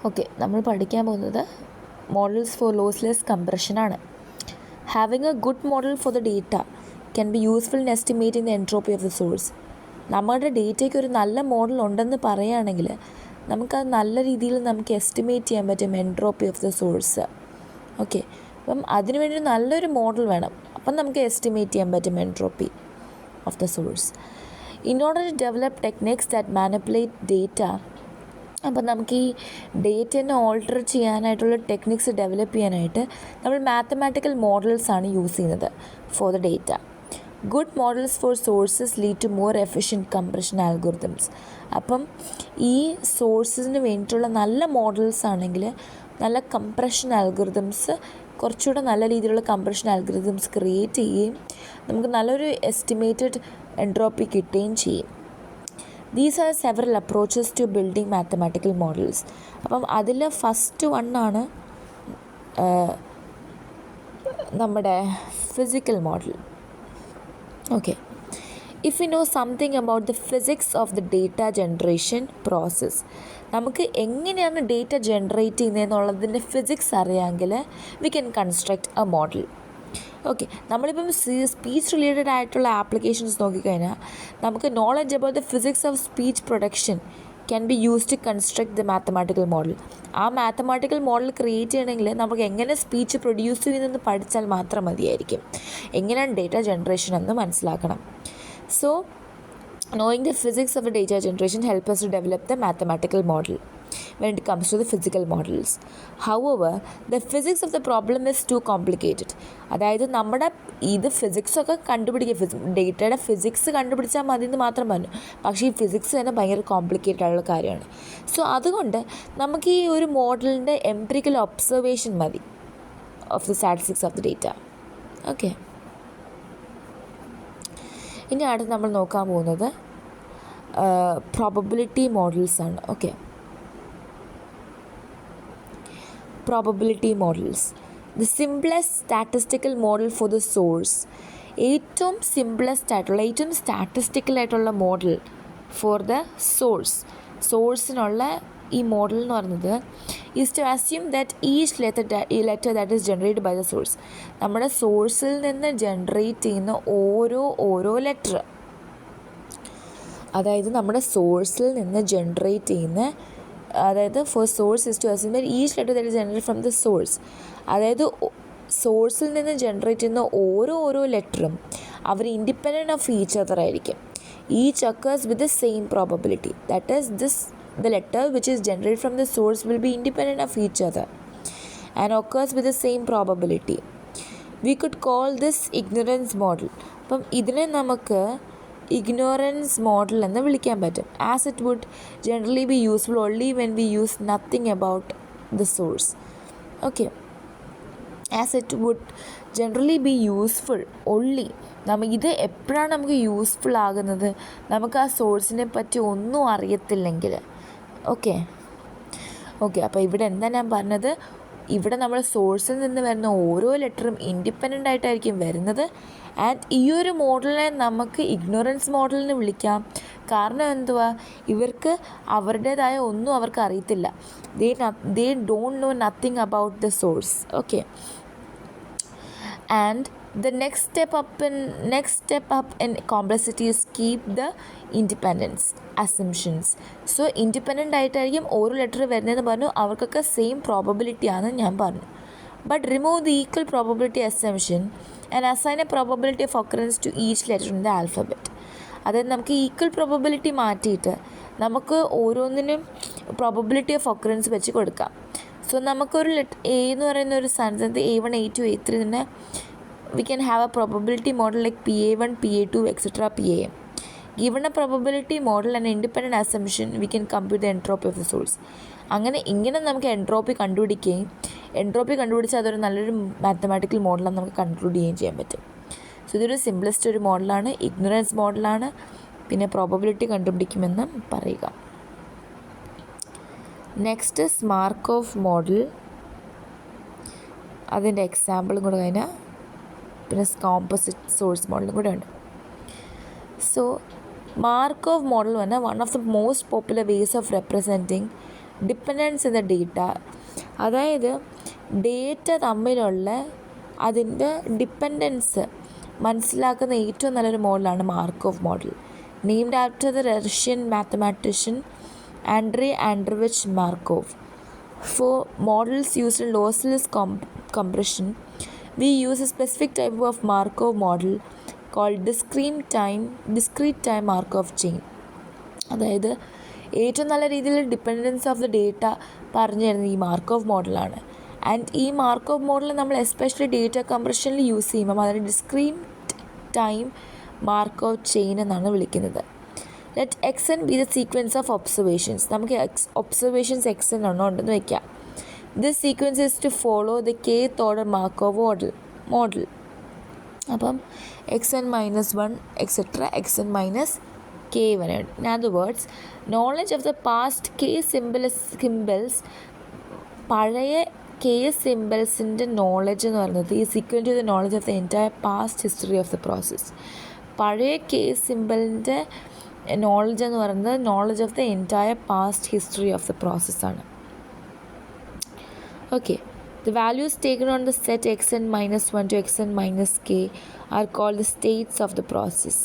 Okay, നമ്മൾ പഠിക്കാൻ പോകുന്നത് മോഡൽസ് ഫോർ ലോസ്ലെസ് കംപ്രഷനാണ്. Having a good model for the data can be useful in estimating the entropy of the source. നമ്മുടെ ഡേറ്റയ്ക്ക് ഒരു നല്ല മോഡൽ ഉണ്ടെന്ന് പറയുകയാണെങ്കിൽ നമുക്കത് നല്ല രീതിയിൽ നമുക്ക് എസ്റ്റിമേറ്റ് ചെയ്യാൻ പറ്റും entropy of the source. Okay, അപ്പം അതിനുവേണ്ടി നല്ലൊരു മോഡൽ വേണം. അപ്പം നമുക്ക് എസ്റ്റിമേറ്റ് ചെയ്യാൻ പറ്റും entropy of the source. In order to develop techniques that manipulate data, അപ്പം നമുക്ക് ഈ ഡേറ്റനെ ഓൾട്ടർ ചെയ്യാനായിട്ടുള്ള ടെക്നിക്സ് ഡെവലപ്പ് ചെയ്യാനായിട്ട് നമ്മൾ മാത്തമാറ്റിക്കൽ മോഡൽസാണ് യൂസ് ചെയ്യുന്നത് for the data. Good models for sources lead to more efficient compression algorithms. അപ്പം ഈ സോഴ്സസിന് വേണ്ടിയിട്ടുള്ള നല്ല മോഡൽസ് ആണെങ്കിൽ നല്ല കംപ്രഷൻ ആൽഗോരിതംസ്, കുറച്ചുകൂടെ നല്ല രീതിയിലുള്ള കംപ്രഷൻ ആൽഗോരിതംസ് ക്രിയേറ്റ് ചെയ്യുകയും നമുക്ക് നല്ലൊരു എസ്റ്റിമേറ്റഡ് എൻട്രോപ്പി കിട്ടുകയും ചെയ്യും. These are several approaches to building mathematical models. അപ്പം അതിൽ ഫസ്റ്റ് വണ്ണാണ് നമ്മുടെ physical model. Okay, if you know something about the physics of the data generation process, നമുക്ക് എങ്ങനെയാണ് ഡേറ്റ ജനറേറ്റ് ചെയ്യുന്നതെന്നുള്ളതിൻ്റെ ഫിസിക്സ് അറിയാമെങ്കിൽ we can construct a model. Okay, നമ്മളിപ്പം speech related ആയിട്ടുള്ള ആപ്ലിക്കേഷൻസ് നോക്കിക്കഴിഞ്ഞാൽ നമുക്ക് knowledge about the physics of speech production can be use to construct the mathematical model. ആ mathematical model create ചെയ്യണമെങ്കിൽ നമുക്ക് എങ്ങനെ സ്പീച്ച് പ്രൊഡ്യൂസ് ചെയ്യുന്നതെന്ന് പഠിച്ചാൽ മാത്രം മതിയായിരിക്കും. എങ്ങനെയാണ് ഡേറ്റ ജനറേഷൻ എന്ന് മനസ്സിലാക്കണം. So knowing the physics of the data generation helps us to develop the mathematical model when it comes to the physical models. However, the physics of the problem is too complicated. അതായത് നമ്മുടെ ഇത് ഫിസിക്സൊക്കെ കണ്ടുപിടിക്കുക, ഡേറ്റയുടെ physics കണ്ടുപിടിച്ചാൽ മതി എന്ന് മാത്രം പറഞ്ഞു. പക്ഷേ ഈ ഫിസിക്സ് തന്നെ ഭയങ്കര കോംപ്ലിക്കേറ്റഡ് ആയിട്ടുള്ള കാര്യമാണ്. സോ അതുകൊണ്ട് നമുക്ക് ഈ ഒരു മോഡലിൻ്റെ എംപിറിക്കൽ ഒബ്സർവേഷൻ മതി of the statistics of the data. Okay, ഇനി അടുത്ത് നമ്മൾ നോക്കാൻ പോകുന്നത് പ്രോബബിലിറ്റി മോഡൽസാണ്. Okay, probability models, the simplest statistical model for the source. ഏറ്റവും സിംപ്ലസ്റ്റ് ആയിട്ടുള്ള, ഏറ്റവും സ്റ്റാറ്റിസ്റ്റിക്കൽ ആയിട്ടുള്ള മോഡൽ ഫോർ ദ സോഴ്സിനുള്ള ഈ മോഡൽ എന്ന് പറയുന്നത് is to assume that each letter that is generated by the source. നമ്മുടെ സോഴ്സിൽ നിന്ന് ജനറേറ്റ് ചെയ്യുന്ന ഓരോ ലെറ്റർ, അതായത് നമ്മുടെ സോഴ്സിൽ നിന്ന് ജനറേറ്റ് ചെയ്യുന്ന, അതായത് for source is to assume that each letter that is generated from the source. അതായത് സോഴ്സിൽ നിന്ന് ജനറേറ്റ് ചെയ്യുന്ന ഓരോ ലെറ്ററും അവർ ഇൻഡിപെൻഡൻറ്റ് ഓഫ് ഈച്ച് അതർ ആയിരിക്കും. Each occurs with the same probability. That is, the letter which is generated from the source will be independent of each other and occurs with the same probability. We could call this ignorance model. അപ്പം ഇതിനെ നമുക്ക് ignorance model എന്ന് വിളിക്കാൻ പറ്റും. As it would generally be useful only when we use nothing about the source. Okay, as it would generally be useful only, ഇത് എപ്പോഴാണ് നമുക്ക് useful ആകുന്നത്? നമുക്ക് ആ സോഴ്സിനെ പറ്റി ഒന്നും അറിയത്തില്ലെങ്കിൽ. ഓക്കെ, അപ്പോൾ ഇവിടെ എന്താ ഞാൻ പറഞ്ഞത്, ഇവിടെ നമ്മൾ സോഴ്സിൽ നിന്ന് വരുന്ന ഓരോ ലെറ്ററും ഇൻഡിപെൻഡൻ്റ് ആയിട്ടായിരിക്കും വരുന്നത്. ആൻഡ് ഈ ഒരു മോഡലിനെ നമുക്ക് ഇഗ്നോറൻസ് മോഡൽ എന്ന് വിളിക്കാം. കാരണം എന്തുവാ, ഇവർക്ക് അവരുടേതായ ഒന്നും അവർക്ക് അറിയത്തില്ല. They don't know nothing about the source. Okay, and the next step up in complexity is keep the independence assumptions. So independent ആയിട്ടായിരിക്കും ഓരോ ലെറ്റർ വരുന്നതെന്ന് പറഞ്ഞു, അവർക്കൊക്കെ സെയിം പ്രോബബിലിറ്റി ആണെന്ന് ഞാൻ പറഞ്ഞു. But remove the equal probability assumption and assign a probability of occurrence to each letter in the alphabet. അതായത് നമുക്ക് ഈക്വൽ പ്രോബബിലിറ്റി മാറ്റിയിട്ട് നമുക്ക് ഓരോന്നിനും പ്രോബബിലിറ്റി ഓഫ് occurrence വെച്ച് കൊടുക്കാം. സോ നമുക്കൊരു എ എന്ന് പറയുന്ന ഒരു സ്ഥാനത്ത് A1 A2 A3 തന്നെ we can have a probability model like PA1 PA2 etc. PAM. Given a probability model and independent assumption, we can compute the entropy of the source. ഇങ്ങനെ നമുക്ക് entropy കണ്ടുപിടിക്കുകയും entropy കണ്ടുപിടിച്ചാൽ അതൊരു നല്ലൊരു mathematical മോഡലാണ് നമുക്ക് conclude ചെയ്യുകയും ചെയ്യാൻ പറ്റും. സോ ഇതൊരു സിംപ്ലസ്റ്റ് ഒരു മോഡലാണ്, ഇഗ്നറൻസ് മോഡലാണ്. പിന്നെ പ്രോബബിലിറ്റി കണ്ടുപിടിക്കുമെന്ന് പറയുക. നെക്സ്റ്റ് മാർക്കോവ് മോഡൽ, അതിൻ്റെ എക്സാമ്പിളും കൂടെ കഴിഞ്ഞാൽ പിന്നെ കോമ്പോസിറ്റ് സോഴ്സ് മോഡലും കൂടെ ഉണ്ട്. സോ മാർക്കോവ് മോഡൽ പറഞ്ഞാൽ one of the most popular ways of representing dependence in the data, അതായത് ഡേറ്റ തമ്മിലുള്ള അതിൻ്റെ ഡിപ്പെൻഡൻസ് മനസ്സിലാക്കുന്ന ഏറ്റവും നല്ലൊരു മോഡലാണ് Markov model. Named after the Russian mathematician Andrey Andreyevich Markov. For models used in lossless compression, we use a specific type of Markov model called discrete time Markov chain. അതായത് ഏറ്റവും നല്ല രീതിയിൽ ഡിപ്പെൻഡൻസ് ഓഫ് ദ ഡേറ്റ പറഞ്ഞു തരുന്നത് ഈ Markov മോഡലാണ്. And ഈ Markov model നമ്മൾ എസ്പെഷ്യലി ഡേറ്റ കംപ്രഷനിൽ യൂസ് ചെയ്യുമ്പം അതിന് ഡിസ്ക്രീറ്റ് ടൈം മാർക്കോവ് ചെയിൻ എന്നാണ് വിളിക്കുന്നത്. Let X N be the sequence of observations. നമുക്ക് ഒബ്സർവേഷൻസ് എക്സ് എൻ ഉണ്ടെന്ന് വയ്ക്കാം. This sequence is to follow the kth order Markov model. അപ്പം xn-1 എക്സെട്ര xn-k വരെ. In other words, knowledge of the past k samples, പഴയ k സിമ്പിൾസിൻ്റെ knowledge എന്ന് പറയുന്നത് ഈ sequent to the knowledge of the entire past history of the process. പഴയ k സിമ്പിളിൻ്റെ knowledge എന്ന് പറയുന്നത് knowledge of the entire past history of the പ്രോസസ്സാണ്. Okay, the values taken on the set xn-1 to xn-k are called the states of the process.